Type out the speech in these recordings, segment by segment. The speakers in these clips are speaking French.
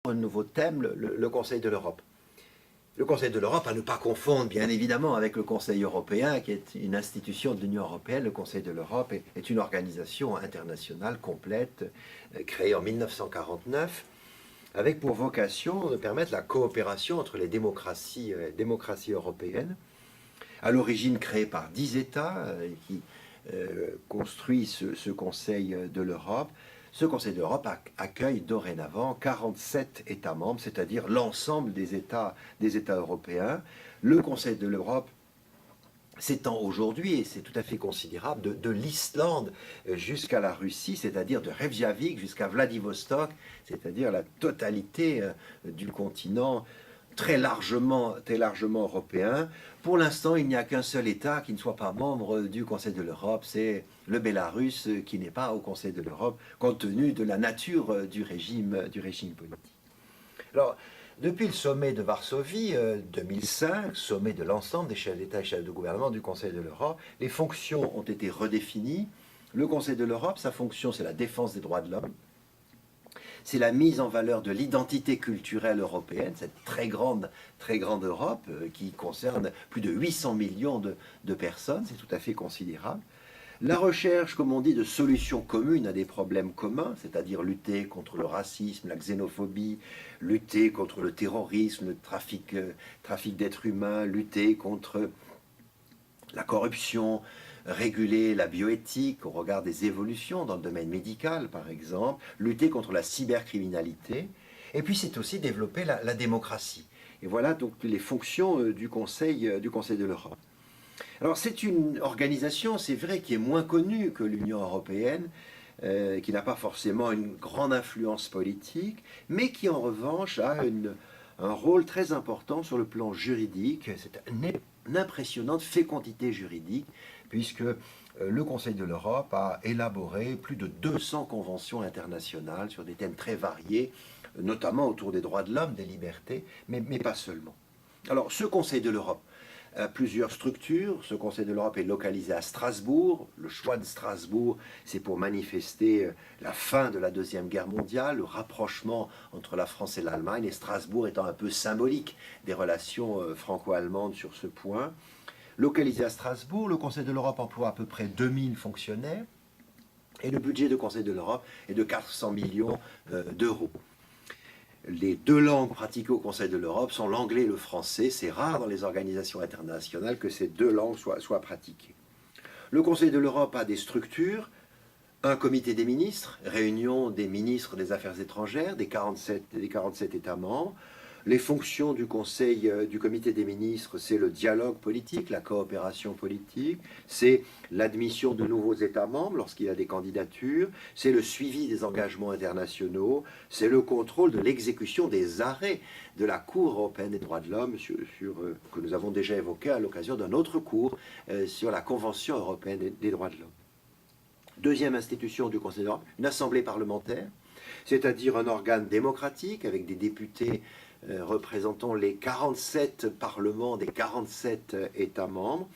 un nouveau thème, le Conseil de l'Europe. Le Conseil de l'Europe, à ne pas confondre bien évidemment avec le Conseil européen, qui est une institution de l'Union européenne. Le Conseil de l'Europe est une organisation internationale complète, créée en 1949, avec pour vocation de permettre la coopération entre les démocraties européennes, à l'origine créée par 10 États qui construisent ce Conseil de l'Europe. Ce Conseil de l'Europe accueille dorénavant 47 États membres, c'est-à-dire l'ensemble des États européens. Le Conseil de l'Europe s'étend aujourd'hui, et c'est tout à fait considérable, de l'Islande jusqu'à la Russie, c'est-à-dire de Reykjavik jusqu'à Vladivostok, c'est-à-dire la totalité du continent très largement européen. Pour l'instant, il n'y a qu'un seul État qui ne soit pas membre du Conseil de l'Europe, c'est le Bélarus, qui n'est pas au Conseil de l'Europe, compte tenu de la nature du régime politique. Alors, depuis le sommet de Varsovie 2005, sommet de l'ensemble des chefs d'État et chefs de gouvernement du Conseil de l'Europe, les fonctions ont été redéfinies. Le Conseil de l'Europe, sa fonction, c'est la défense des droits de l'homme. C'est la mise en valeur de l'identité culturelle européenne, cette très grande Europe qui concerne plus de 800 millions de personnes, c'est tout à fait considérable. La recherche, comme on dit, de solutions communes à des problèmes communs, c'est-à-dire lutter contre le racisme, la xénophobie, lutter contre le terrorisme, le trafic d'êtres humains, lutter contre la corruption, réguler la bioéthique au regard des évolutions dans le domaine médical, par exemple, lutter contre la cybercriminalité, et puis c'est aussi développer la démocratie. Et voilà donc les fonctions du Conseil de l'Europe. Alors c'est une organisation, c'est vrai, qui est moins connue que l'Union européenne, qui n'a pas forcément une grande influence politique, mais qui en revanche a un rôle très important sur le plan juridique. C'est une impressionnante fécondité juridique, puisque le Conseil de l'Europe a élaboré plus de 200 conventions internationales sur des thèmes très variés, notamment autour des droits de l'homme, des libertés, mais pas seulement. Alors ce Conseil de l'Europe a plusieurs structures. Ce Conseil de l'Europe est localisé à Strasbourg. Le choix de Strasbourg, c'est pour manifester la fin de la Deuxième Guerre mondiale, le rapprochement entre la France et l'Allemagne, et Strasbourg étant un peu symbolique des relations franco-allemandes sur ce point. Localisé à Strasbourg, le Conseil de l'Europe emploie à peu près 2000 fonctionnaires, et le budget du Conseil de l'Europe est de 400 millions d'euros. Les deux langues pratiquées au Conseil de l'Europe sont l'anglais et le français. C'est rare dans les organisations internationales que ces deux langues soient pratiquées. Le Conseil de l'Europe a des structures, un comité des ministres, réunion des ministres des Affaires étrangères des 47 États membres. Les fonctions du Conseil, du comité des ministres, c'est le dialogue politique, la coopération politique, c'est l'admission de nouveaux États membres lorsqu'il y a des candidatures, c'est le suivi des engagements internationaux, c'est le contrôle de l'exécution des arrêts de la Cour européenne des droits de l'homme, que nous avons déjà évoqué à l'occasion d'un autre cours sur la Convention européenne des droits de l'homme. Deuxième institution du Conseil de l'Europe, une assemblée parlementaire, c'est-à-dire un organe démocratique avec des députés représentant les 47 parlements des 47 États membres,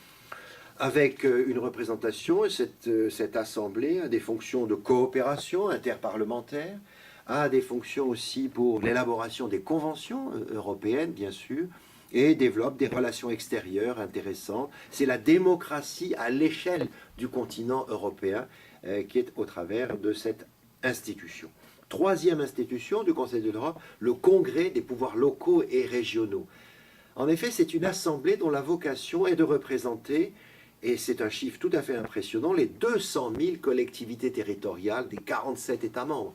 avec une représentation. Cette assemblée a des fonctions de coopération interparlementaire, a des fonctions aussi pour l'élaboration des conventions européennes, bien sûr, et développe des relations extérieures intéressantes. C'est la démocratie à l'échelle du continent européen qui est au travers de cette institution. Troisième institution du Conseil de l'Europe, le Congrès des pouvoirs locaux et régionaux. En effet, c'est une assemblée dont la vocation est de représenter, et c'est un chiffre tout à fait impressionnant, les 200 000 collectivités territoriales des 47 États membres.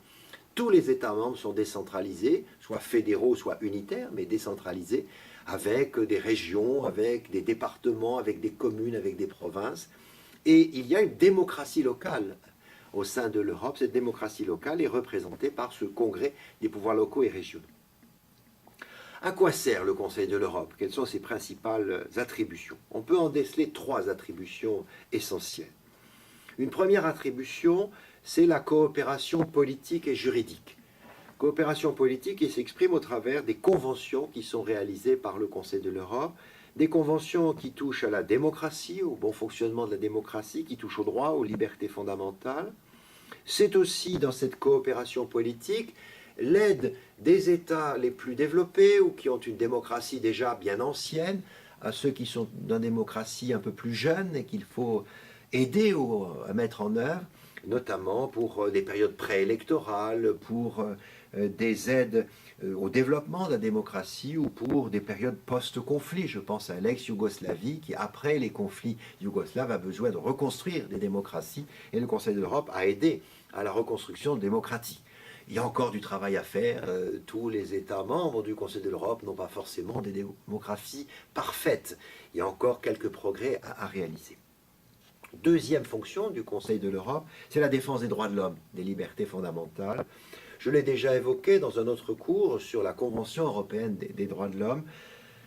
Tous les États membres sont décentralisés, soit fédéraux, soit unitaires, mais décentralisés, avec des régions, avec des départements, avec des communes, avec des provinces. Et il y a une démocratie locale au sein de l'Europe. Cette démocratie locale est représentée par ce congrès des pouvoirs locaux et régionaux. À quoi sert le Conseil de l'Europe? Quelles sont ses principales attributions? On peut en déceler trois attributions essentielles. Une première attribution, c'est la coopération politique et juridique. Coopération politique qui s'exprime au travers des conventions qui sont réalisées par le Conseil de l'Europe, des conventions qui touchent à la démocratie, au bon fonctionnement de la démocratie, qui touchent aux droits, aux libertés fondamentales. C'est aussi dans cette coopération politique l'aide des États les plus développés ou qui ont une démocratie déjà bien ancienne à ceux qui sont d'une démocratie un peu plus jeune et qu'il faut aider à mettre en œuvre, notamment pour des périodes préélectorales, pour des aides au développement de la démocratie ou pour des périodes post-conflit. Je pense à l'ex-Yougoslavie qui, après les conflits yougoslaves, a besoin de reconstruire des démocraties et le Conseil de l'Europe a aidé à la reconstruction démocratique. Il y a encore du travail à faire. Tous les États membres du Conseil de l'Europe n'ont pas forcément des démocraties parfaites. Il y a encore quelques progrès à réaliser. Deuxième fonction du Conseil de l'Europe, c'est la défense des droits de l'homme, des libertés fondamentales. Je l'ai déjà évoqué dans un autre cours sur la Convention européenne des droits de l'homme.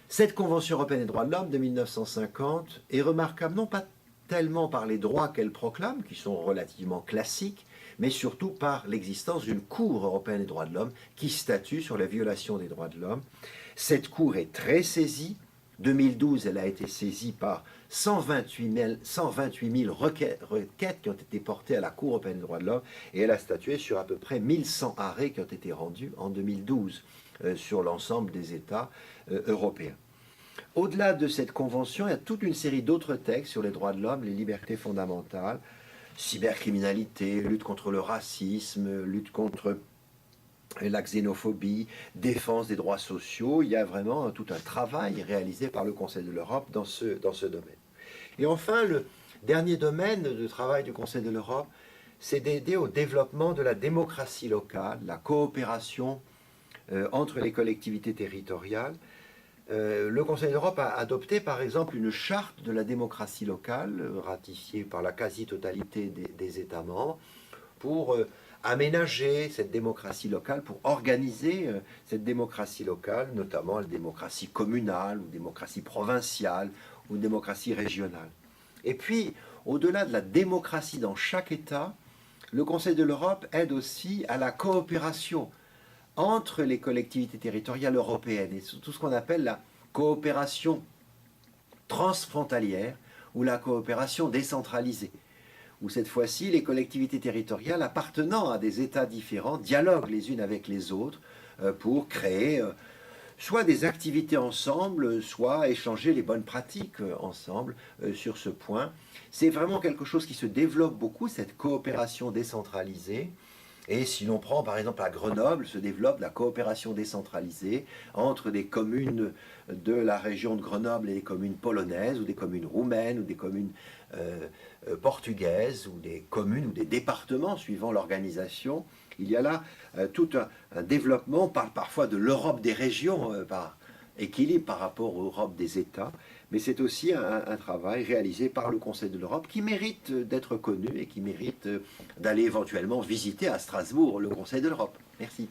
Cette Convention européenne des droits de l'homme de 1950 est remarquable non pas tellement par les droits qu'elle proclame, qui sont relativement classiques, mais surtout par l'existence d'une Cour européenne des droits de l'homme qui statue sur la violation des droits de l'homme. Cette Cour est très saisie. 2012, elle a été saisie par 128 000 requêtes qui ont été portées à la Cour européenne des droits de l'homme et elle a statué sur à peu près 1100 arrêts qui ont été rendus en 2012 sur l'ensemble des États européens. Au-delà de cette convention, il y a toute une série d'autres textes sur les droits de l'homme, les libertés fondamentales, cybercriminalité, lutte contre le racisme, lutte contre la xénophobie, défense des droits sociaux. Il y a vraiment tout un travail réalisé par le Conseil de l'Europe dans ce domaine. Et enfin, le dernier domaine de travail du Conseil de l'Europe, c'est d'aider au développement de la démocratie locale, la coopération entre les collectivités territoriales. Le Conseil de l'Europe a adopté par exemple une charte de la démocratie locale, ratifiée par la quasi-totalité des États membres, pour aménager cette démocratie locale, pour organiser cette démocratie locale, notamment la démocratie communale, ou démocratie provinciale, ou démocratie régionale. Et puis, au-delà de la démocratie dans chaque État, le Conseil de l'Europe aide aussi à la coopération entre les collectivités territoriales européennes, et tout ce qu'on appelle la coopération transfrontalière ou la coopération décentralisée, où cette fois-ci les collectivités territoriales appartenant à des États différents dialoguent les unes avec les autres pour créer soit des activités ensemble, soit échanger les bonnes pratiques ensemble sur ce point. C'est vraiment quelque chose qui se développe beaucoup, cette coopération décentralisée. Et si l'on prend par exemple à Grenoble, se développe la coopération décentralisée entre des communes de la région de Grenoble et des communes polonaises, ou des communes roumaines, ou des communes portugaises, ou des communes ou des départements suivant l'organisation. Il y a là tout un développement. On parle parfois de l'Europe des régions par équilibre par rapport à l'Europe des États, mais c'est aussi un travail réalisé par le Conseil de l'Europe qui mérite d'être connu et qui mérite d'aller éventuellement visiter à Strasbourg le Conseil de l'Europe. Merci.